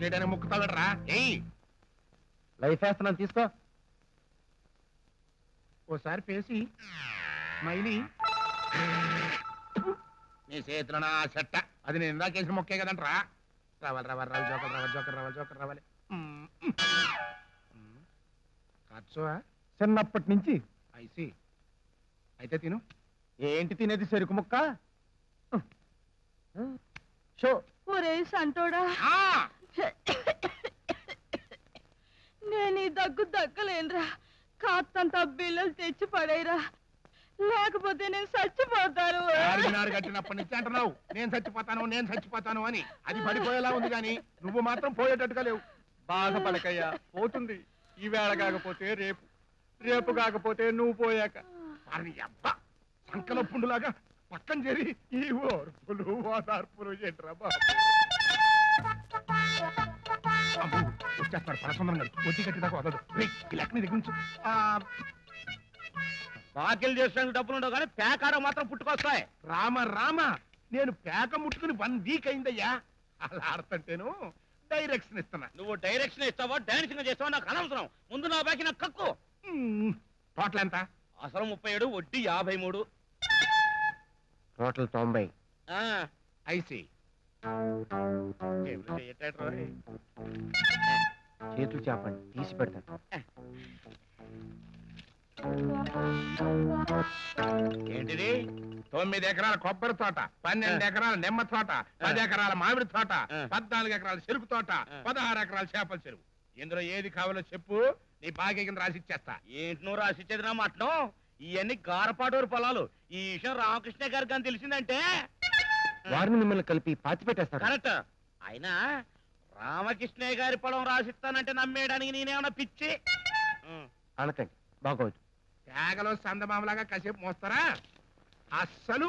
చేయడానికి ముక్కుతాడరా? ఏయ్, లైఫ్ వేస్తున్నాను తీసుకో. ఓసారి పేసి మైలి నీ చేతిలో నా చెట్ట. అది నేను ఇందాకేసిన మొక్కే కదంట్రా. రావాలి రావాలి రావాలి జోకర్ రావాలి జోకర్ రావాలి జోకర్ రావాలి. ఖర్చు చిన్నప్పటి నుంచి. ఐసి అయితే తిను. ఏంటి తినేది? చెరుకు ముక్క. షో. ఒరే సంటోడా, నేను ఈ దగ్గలేనురా. కాస్తంత బిల్లలు తెచ్చి పడేరా, లేకపోతే నేను చచ్చిపోతాను. కట్టినప్పటి నుంచి అంటున్నావు నేను చచ్చిపోతాను అని. అది పడిపోయేలా ఉంది కానీ నువ్వు మాత్రం పోయేటట్టుగా లేవు. బాధపడకయ్యా, పోతుంది. ఈవేళ కాకపోతే రేపు, రేపు కాకపోతే నువ్వు పోయాక. అబ్బా, సంకల పుండులాగా పక్కన చేరి ఈ ఓర్పులు ఓదార్పులు ఏంట్రా బాబు. వచ్చేస్తున్నాడు పరసుందరం గారు. వచ్చి కట్టి దాకా వదలదు. లెక్కని దిగించు. బాకిల్ చేసడానికి డబ్బులు ఉండవు కానీ పేకాడ మాత్రం పుట్టుకొస్తాయి. రామ రామ, నేను పేక ముట్టుకుని 1 వీక్ అయిందయ్యా. అలా ఆడుతుంటేను డైరెక్షన్ ఇస్తున్నా. నువ్వు డైరెక్షన్ ఇస్తావా డాన్సింగ్ చేస్తావా నాకు అనవసరం. ముందు నా బాకి నాకు కక్కు. టోటల్ ఎంత? అసలు 37, వడ్డీ 53. టోటల్ 90. ఐసి చేతులు చేపండి, తీసి పెడతాను. ఏంటిది? 9 ఎకరాల కొబ్బరి తోట, 12 ఎకరాల నిమ్మ తోట, 10 ఎకరాల మామిడి తోట, 14 ఎకరాల చెరుకు తోట, 16 ఎకరాల చేపల చెరువు. ఇందులో ఏది కావాలో చెప్పు, నీ బాగా కింద రాసిచ్చేస్తా. ఏంటి నువ్వు రాసిచ్చేది? నా మటం ఇవన్నీ గారపాటూరు పొలాలు. ఈ విషయం రామకృష్ణ గారికి అని తెలిసిందంటే వారిని మిమ్మల్ని కలిపి పాతి పెట్టేస్తారు. కరెక్ట్. అయినా రామకృష్ణయ్య గారి పొలం రాసిస్తానంటే నమ్మేయడానికి నేనేమన్నా పిచ్చి? అనకండి, బాగోదు. తేగలో సందమామలాగా కాసేపు మోస్తారా? అస్సలు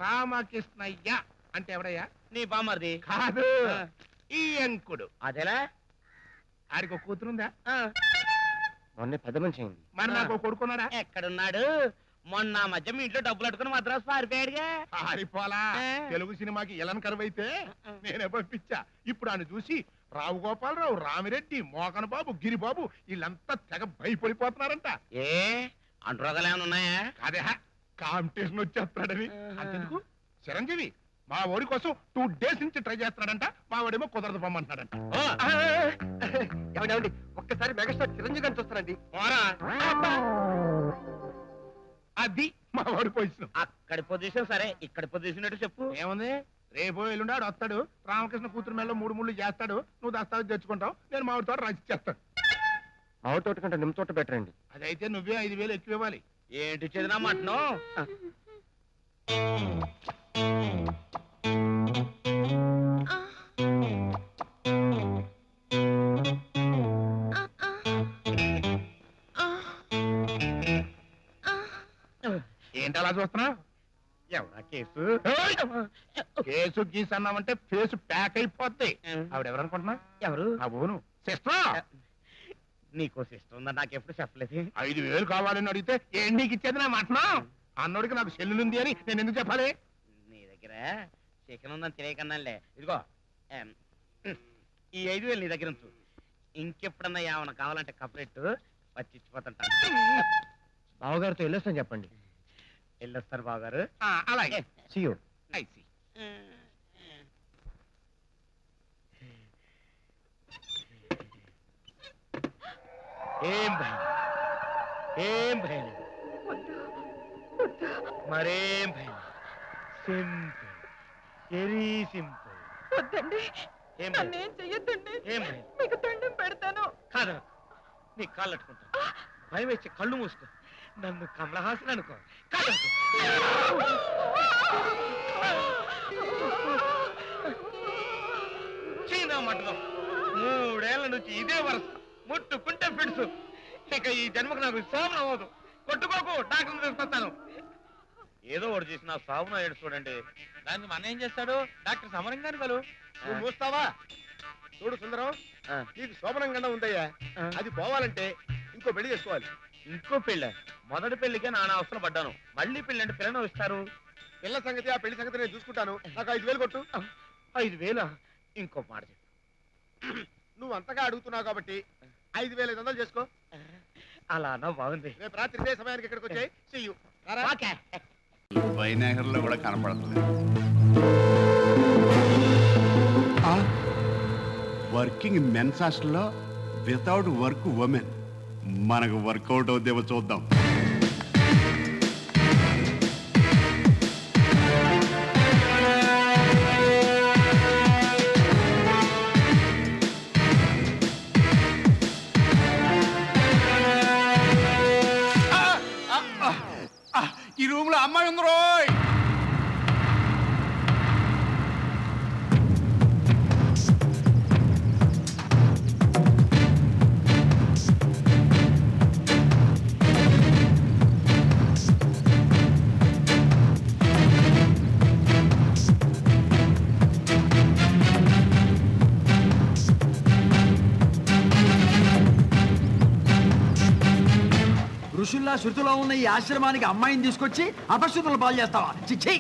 రామకృష్ణయ్య అంటే ఎవడయ్యా? నీ బామర్ది కాదు, ఈ అంకుడు. అదేలా? ఆడికి ఒక కూతురుందా? మొన్నే పెద్ద మనిషి అయింది. మరి నాకు కొడుకున్నాడా? ఎక్కడున్నాడు? మొన్న మధ్య మీ ఇంట్లో డబ్బులు అట్టుకుని మద్రాసు పారిపోయాడుగా. పారిపోలా. తెలుగు సినిమాకి ఎలన్ కరువైతే నేనే పంపించా. ఇప్పుడు ఆయన చూసి రావు గోపాలరావు, రామిరెడ్డి, మోకన్ బాబు, గిరిబాబు వీళ్ళంతా తెగ భయపడిపోతున్నారంట. ఏ అంటురోగాలు ఏమైనా ఉన్నాయా? అదే కాంపిటీషన్ వచ్చేస్తాడని. అంతెందుకు, చిరంజీవి మా ఓడి కోసం 2 days నుంచి ట్రై చేస్తున్నాడంట. మా వాడేమో కుదరదు పొమ్మంటున్నాడంట. ఏమండి, ఒక్కసారి మెగాస్టార్ చిరంజీవి గారిని చూస్తానండి. అది మా వాడి పొజిషన్. అక్కడి పొజిషన్ సరే, ఇక్కడి పొజిషన్ ఏంటో చెప్పు. ఏముంది? రేపు ఎల్లుండాడు వస్తాడు, రామకృష్ణ కూతురు మెల్ల 3 ముళ్ళు చేస్తాడు. నువ్వు దస్తావేజ్ తెచ్చుకుంటావు, నేను మామిడి తోట రాసి చేస్తాను. మామిడి తోట కంటే నిమ్మ తోట బెటర్ అండి. అదైతే నువ్వే 5,000 ఎక్కువ ఇవ్వాలి. ఏంటి చదివినా మటను? ఏంటి అలా చూస్తున్నావు? ఎవరా కేసు? కేసు గీసు అన్నామంటే ఫేస్ ప్యాక్ అయిపోద్ది. ఆవిడెవరనుకుంటున్నా? ఎవరు? అవును, సిస్టర్. నీకో సిస్టర్ ఉందా? నాకెప్పుడు చెప్పలేదు. 5,000 కావాలని అడిగితే ఏం నీకు ఇచ్చేది నా మాటనా? అన్నోడికి నాకు సెల్లులుంది అని నేను ఎందుకు చెప్పాలి? నీ దగ్గర చికెన్ ఉందని తెలియకన్నాలే. ఇదిగో ఈ 5,000 నీ దగ్గర ఉంచు. ఇంకెప్పుడన్నా ఏమన్నా కావాలంటే కప్లెట్ పచ్చిచ్చిపోతుంటా. బావగారితో వెళ్ళొస్తాను చెప్పండి. వెళ్ళొస్తారు బావగారు. అలాగే. See you. I see. ఏం భయం, ఏం భయం, మరేం భయం. Simple, very simple. వద్దండి, ఏం భయం? నన్నేం చెయ్యొద్దండి. ఏం భయం? మీకు దండం పెడతాను. కాదు, నీ కాళ్ళు అట్టుకుంటాను. భయం వేసి కళ్ళు మూసుకో. నన్ను కమలహాసన్ అనుకో. కాదు చీనా మటం 3 ఏళ్ల నుంచి ఇదే వరస. ముట్టుకుంటే పిడుసు. ఇక ఈ జన్మకు నాకు సాబున అవ్వదు. కొట్టుకోకు, డాక్టర్ తీసుకొస్తాను. ఏదో ఒకటి చేసి నా సాబున ఏడు చూడండి. దానికి మన ఏం చేస్తాడు? డాక్టర్ సమరంగాని కలు. నువ్వు మూస్తావా? చూడు సుందరం, నీకు శోభనంగా ఉందయ్యా. అది పోవాలంటే ఇంకో పెళ్లి చేసుకోవాలి. ఇంకో పెళ్ళ? మొదటి పెళ్లికే నానా అవసరం పడ్డాను. మళ్ళీ పెళ్లి అంటే పిల్లను ఇస్తారు. పిల్ల సంగతి, ఆ పెళ్లి సంగతి నేను చూసుకుంటాను. నాకు 5,000 కొట్టు. 5,000? ఇంకో మాట చెప్పు. నువ్వు అంతగా అడుగుతున్నావు కాబట్టి 5,500 చేసుకో. అలా అన్నా బాగుంది. రేపు రాత్రి ఇదే సమయానికి ఇక్కడికి వచ్చాయి. See you. రారా? ఓకే. వైనాగర్లో కూడా కనపడుతుంది. వర్కింగ్ మెన్స్ హాస్టల్లో వితౌట్ వర్క్ ఉమెన్. మనకు వర్కౌట్ అవుతామో చూద్దాం. ఈ రూమ్ లో అమ్మాయి ఉంది రోయ్. ఋషుల్లా శృతిలో ఉన్న ఈ ఆశ్రమానికి అమ్మాయిని తీసుకొచ్చి అపశృతులు పాలు చేస్తావా? చిచ్చి!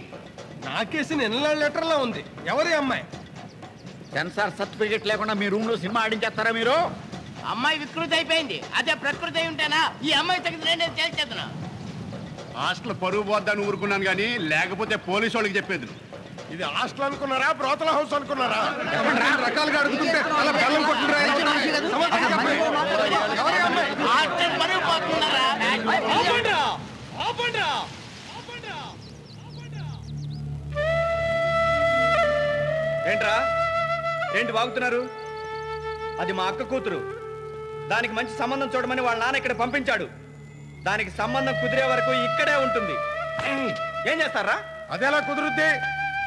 నా కేసు నిన్న లెటర్ లో ఉంది. ఎవరి అమ్మాయి? సెన్సార్ సర్టిఫికెట్ లేకుండా మీ రూమ్ లో సినిమా ఆడించేస్తారా మీరు? అమ్మాయి వికృతి అయిపోయింది. అదే ప్రకృతి అయి ఉంటేనా ఈ అమ్మాయి తగ్గితే నేను తేల్చేద్దును. హాస్టల్ పరుగు పోద్దని ఊరుకున్నాను కానీ లేకపోతే పోలీసు వాళ్ళకి చెప్పేది. ఇది హాస్టల్ అనుకున్నారా, బ్రోతల హౌస్ అనుకున్నారా? రకాలుగా అడుగుతుంటే అలా బెల్లం కొట్టుకురా. హాస్టల్ పరుగు పోతున్నారా? ఏంట్రా ఏంటి వాగుతున్నారు? అది మా అక్క కూతురు. దానికి మంచి సంబంధం చూడమని వాళ్ళ నాన్న ఇక్కడ పంపించాడు. దానికి సంబంధం కుదిరే వరకు ఇక్కడే ఉంటుంది. ఏం చేస్తారా? అదెలా కుదురుద్ది?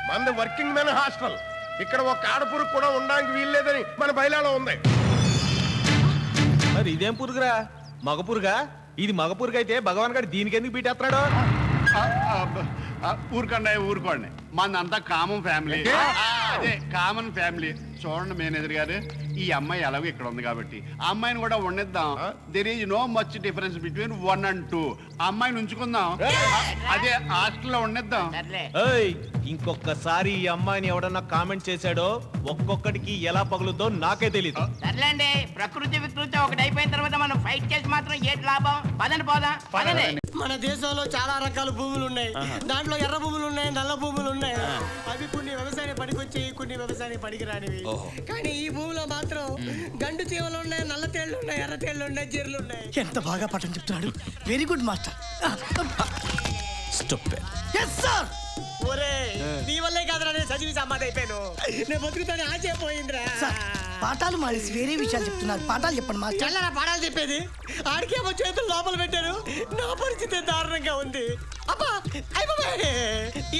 మనది వర్కింగ్ మెన్ హాస్టల్. ఇక్కడ ఒక ఆడపురుగు కూడా ఉండడానికి వీల్లేదని మన బయలాలో ఉంది. మరి ఇదేం పురుగురా? మగ పురుగా? ఇది మగ పురుగు అయితే భగవాన్ గారు దీనికి ఎందుకు బీటేస్తున్నాడు? ఊరుకోండి ఊరుకోండి, మందంతా కామన్ ఫ్యామిలీ. అదే కామన్ ఫ్యామిలీ. చూడండి మేనేజర్ గారు, ఈ అమ్మాయి ఎలాగో ఇక్కడ ఉంది కాబట్టి ఆ అమ్మాయిని కూడా ఉండేద్దాం. There is no much difference between 1 and 2. అమ్మాయిని ఉంచుకుందాం. అదే హాస్టల్లో ఉండేద్దాం. సర్లే. ఏయ్, ఇంకొకసారి ఈ అమ్మాయిని ఎవడన్నా కామెంట్ చేశాడో ఒక్కొక్కడికి ఎలా పగులుతో నాకే తెలీదు. సర్లేండి, ప్రకృతి వికృతి ఒకటి అయిపోయిన తర్వాత మనం ఫైట్ చేసి మాత్రం ఏంటి లాభం? పదండి పోదాం. పదండి. మన దేశంలో చాలా రకాల భూములు ఉన్నాయి. దాంట్లో ఎర్ర భూములు ఉన్నాయి, నల్ల భూములు ఉన్నాయి. అవి కొన్ని వ్యవసాయ పనికొచ్చి, కొన్ని వ్యవసాయ పనికి రానివి. కానీ ఈ భూమిలో మాత్రం గండు చీమలు ఉన్నాయి, నల్ల తేళ్లు ఉన్నాయి, ఎర్ర తేళ్లు ఉన్నాయి, జీర్లు ఉన్నాయి. ఎంత బాగా పాఠం చెప్తున్నాడు. Very good master. ఒరే, నీ వల్లే కాదురా నేను చదివి సమాధి అయిపోయాను. నేను బతుకుతాను ఆశపోయిందిరా. పాఠాలు మానేసి వేరే విషయాలు చెప్తున్నారు. పాఠాలు చెప్పండి మా చల్లరా పాఠాలు చెప్పేది. ఆడికేమో చేతులు లోపల పెట్టారు. నా పరిస్థితి దారుణంగా ఉంది. అబ్బా అయిపోయి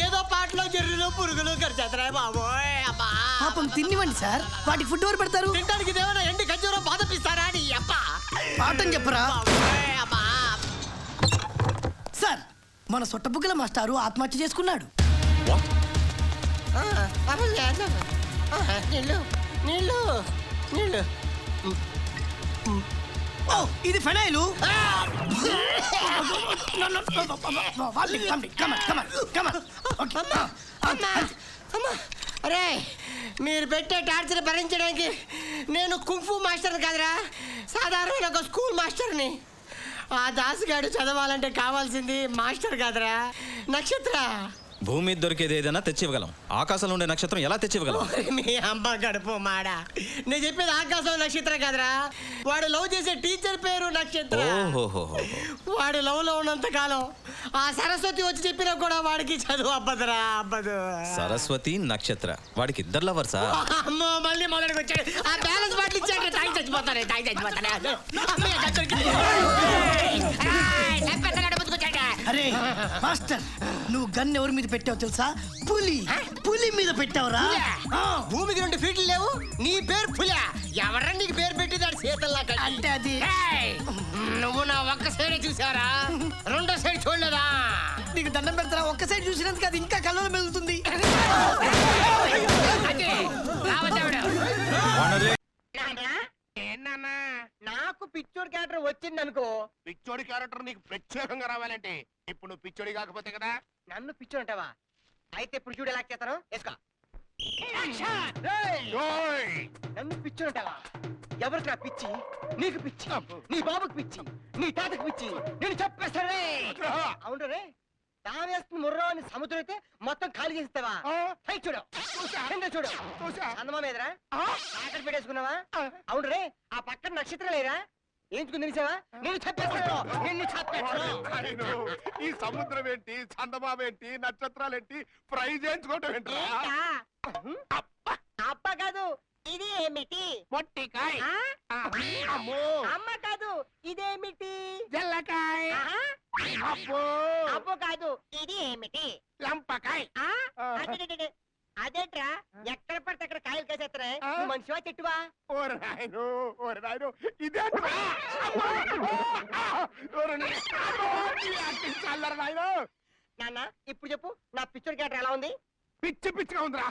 ఏదో పాటలో జర్రులు పురుగులు ఖర్చేతరా బాబోయ్. అబ్బా పాపం తినివ్వండి సార్. వాటికి ఫుడ్ ఎవరు పెడతారు? తినడానికి దేవనా ఎండి ఖర్జూరం బాధపిస్తారా అని. అబ్బా పాఠం చెప్పరా? అబ్బా సార్, మన సొట్టబుగ్గల మాస్టారు ఆత్మహత్య చేసుకున్నాడు. నీళ్ళు నీళ్ళు నీళ్ళు. ఓ, ఇది ఫెనైలు. అరే, మీరు పెట్టే టార్చర్ భరించడానికి నేను కుంఫు మాస్టర్ కాదురా, సాధారణమైన ఒక స్కూల్ మాస్టర్ని. ఆ దాసుగాడు చదవాలంటే కావాల్సింది మాస్టర్ కాదురా, నక్షత్ర. భూమి మీద దొరికేది ఏదైనా తెచ్చివ్వగలం. ఆకాశంలో ఉండే నక్షత్రం ఎలా తెచ్చివ్వగలం? మీ అమ్మ గడుపు మాడా. నేను చెప్పేది ఆకాశం నక్షత్రం కాదురా, వాడు లవ్ చేసే టీచర్ పేరు నక్షత్ర. వాడు లవ్ లో ఉన్నంత కాలం ఆ సరస్వతి వచ్చి చెప్పినా కూడా వాడికి చదువు అబ్బదురా, అబ్బదు. సరస్వతి నక్షత్ర, వాడికి ఇద్దరు లవర్సా? అమ్మో, మళ్ళీ మొదటికి వచ్చాడు. ఆ బ్యాలెన్స్ బాటిల్ ఇచ్చాడు. తాగి చచ్చిపోతానే, తాగి చచ్చిపోతానే. అరే మాస్టర్, నువ్వు గన్ ఎవరి మీద పెట్టావు తెలుసా? పులి మీద పెట్టావురా. భూమికి 2 ఫీట్లు లేవు, నీ పేరు పులా. ఎవరా నీకు పేరు పెట్టిదాడు చేతల్లా? అంటే అది నువ్వు నా ఒక్క సైడ్ చూసారా, రెండో సైడ్ చూడలేదా? నీకు దండం పెడతారా? ఒక్క సైడ్ చూసినందుకు అది ఇంకా కళ్ళలో మెలుగుతుంది. నాకు పిచ్చోడి క్యారెక్టర్ వచ్చింది అనుకో. పిచ్చోడి క్యారెక్టర్ నీకు ప్రత్యేకంగా రావాలంటే ఇప్పుడు నువ్వు పిచ్చోడి కాకపోతే కదా. నన్ను పిచ్చోడు అంటావా? అయితే ఇప్పుడు చూడు ఎలా చేస్తాను. వేసుకో. నన్ను పిచ్చుంటావా? ఎవరికి నా పిచ్చి? నీకు పిచ్చి, నీ బాబుకి పిచ్చి, నీ తాతకి పిచ్చి. నేను చెప్పేస్తానే. అవును రే, తానేస్తున్న ముర్రో అని సముద్రం అయితే మొత్తం ఖాళీ చేస్తావా? చూడు చూడు అందమా మీదరా తాకట్టు పెట్టేసుకున్నావా? అవును రే, ఆ పక్కన నక్షత్రం లేరా? ఏంచుకుని తెలిసావా? నేను చెప్పేస్తాను, నిన్ను చెప్పేస్తాను. ఈ సముద్రం ఏంటి, చందమామ ఏంటి, నక్షత్రాలు ఏంటి, ఫ్రై చేయించుకోవటం ఏంటి? అప్ప కాదు, ఇది ఏమిటి? మొట్టికాయ. అమ్మో. అమ్మ కాదు, ఇదేమిటి? జల్లకాయ. అబ్బో. అప్పు కాదు, ఇది ఏమిటి? లంపకాయ. అదేట్రా, ఎక్కడ పడితే అక్కడ కాయలు కాసేస్తారా? నువ్వు మనిషివా చెట్టువా? ఓరి నాయను, ఓరి నాయను, ఇదే నాన్న ఇప్పుడు చెప్పు, నా పిచ్చోడి క్యారెక్టర్ ఎలా ఉంది? పిచ్చి పిచ్చిగా ఉందిరా.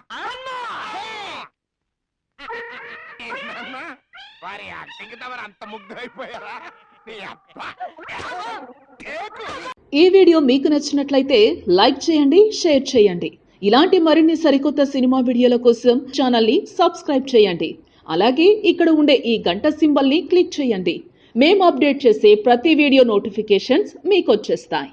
వారి యాక్టింగ్ తమరు అంత ముగ్ధైపోయారా? నీ అబ్బా. ఈ వీడియో మీకు నచ్చినట్లయితే లైక్ చేయండి, షేర్ చేయండి. ఇలాంటి మరిన్ని సరికొత్త సినిమా వీడియోల కోసం ఛానల్ని సబ్స్క్రైబ్ చేయండి. అలాగే ఇక్కడ ఉండే ఈ గంట సింబల్ని క్లిక్ చేయండి. మేము అప్డేట్ చేసే ప్రతి వీడియో నోటిఫికేషన్స్ మీకు వచ్చేస్తాయి.